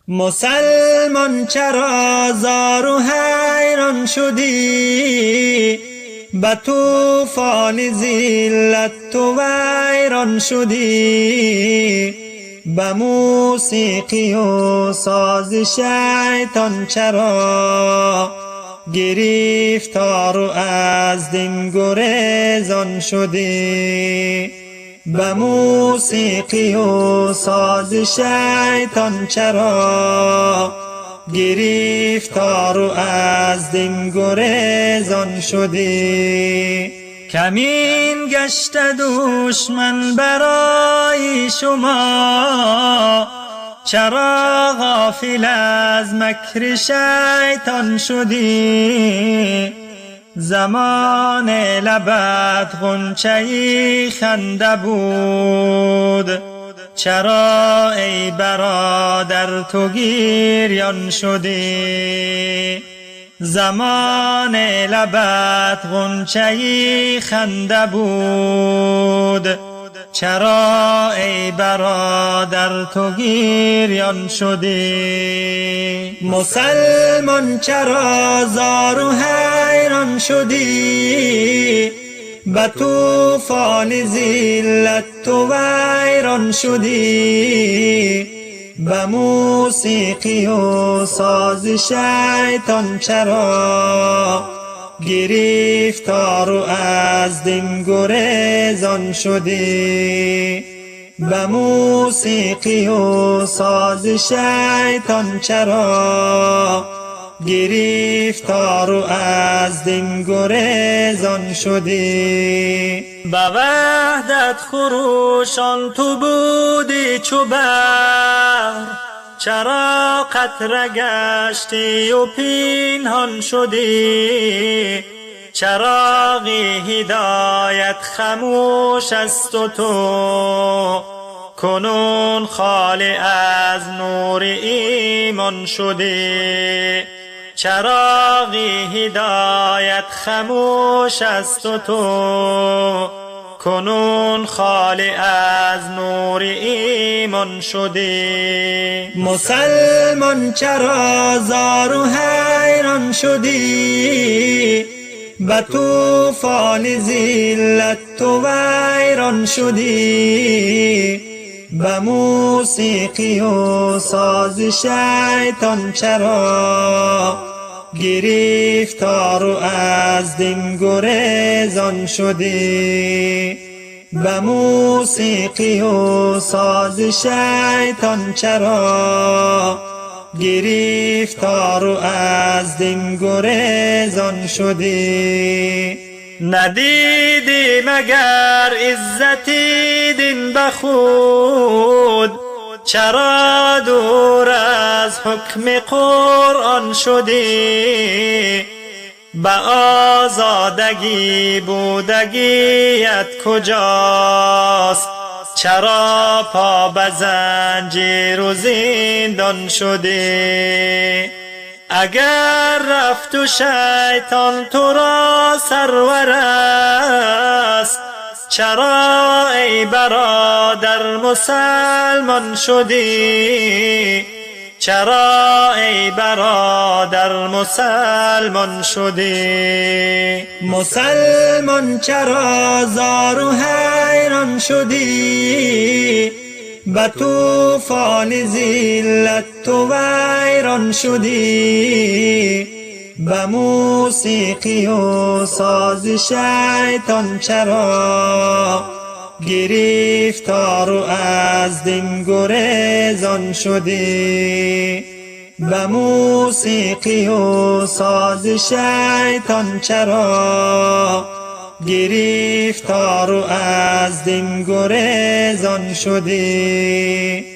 مسلمان چرا زار و حیران شدی؟ به طوفان ذلت تو ویران شدی. به موسیقی و ساز شیطان چرا گرفتار و از دین گریزان شدی؟ به موسیقی و ساز شیطان چرا گرفتار و از دین گریزان شدی؟ کمین گشت دشمن برای شما، چرا غافل از مکر شیطان شدی؟ زمان لبت غنچه‌ای خنده بود، چرا ای برادر تو گریان شدی؟ زمان لبت غنچه‌ای خنده بود، چرا ای برادر تو گریان شدی؟ مسلمان چرا زار و حیران شدی؟ به طوفان ذلت تو ویران شدی. به موسیقی و ساز شیطان چرا گرفتار و از دین گریزان شدی؟ به موسیقی و ساز شیطان چرا گرفتار و از دین گریزان شدی؟ به وحدت خروشان تو بودی چو بحر، چرا قطره گشتی و پنهان شدی؟ چراغ هدایت خموش است و تو کنون خالی از نور ایمان شدی. چراغ هدایت خموش است و تو کنون خالی از نور ایمان شدی. مسلمان چرا زار و حیران شدی؟ به طوفان ذلت تو ویران شدی. به موسیقی و ساز شیطان چرا گرفتار و از دین گریزان شدی؟ به موسیقی و ساز شیطان چرا گرفتار و از دین گریزان شدی؟ ندیدی مگر عزتی دین به خود، چرا دور از حکم قرآن شدی؟ به آزادگی بودگیت کجاست؟ چرا پا به زنجیر و زندان شدی؟ اگر رفت و شیطان تو را سرور است، چرا ای برادر مسلمان شدی؟ چرا ای برادر مسلمان شدی؟ مسلمان چرا زار و حیران شدی؟ به طوفان ذلت تو ویران شدی. به موسیقی و ساز شیطان چرا گرفتار و از دین گریزان شدی؟ به موسیقی و ساز شیطان چرا گرفتار و از دین گریزان شدی؟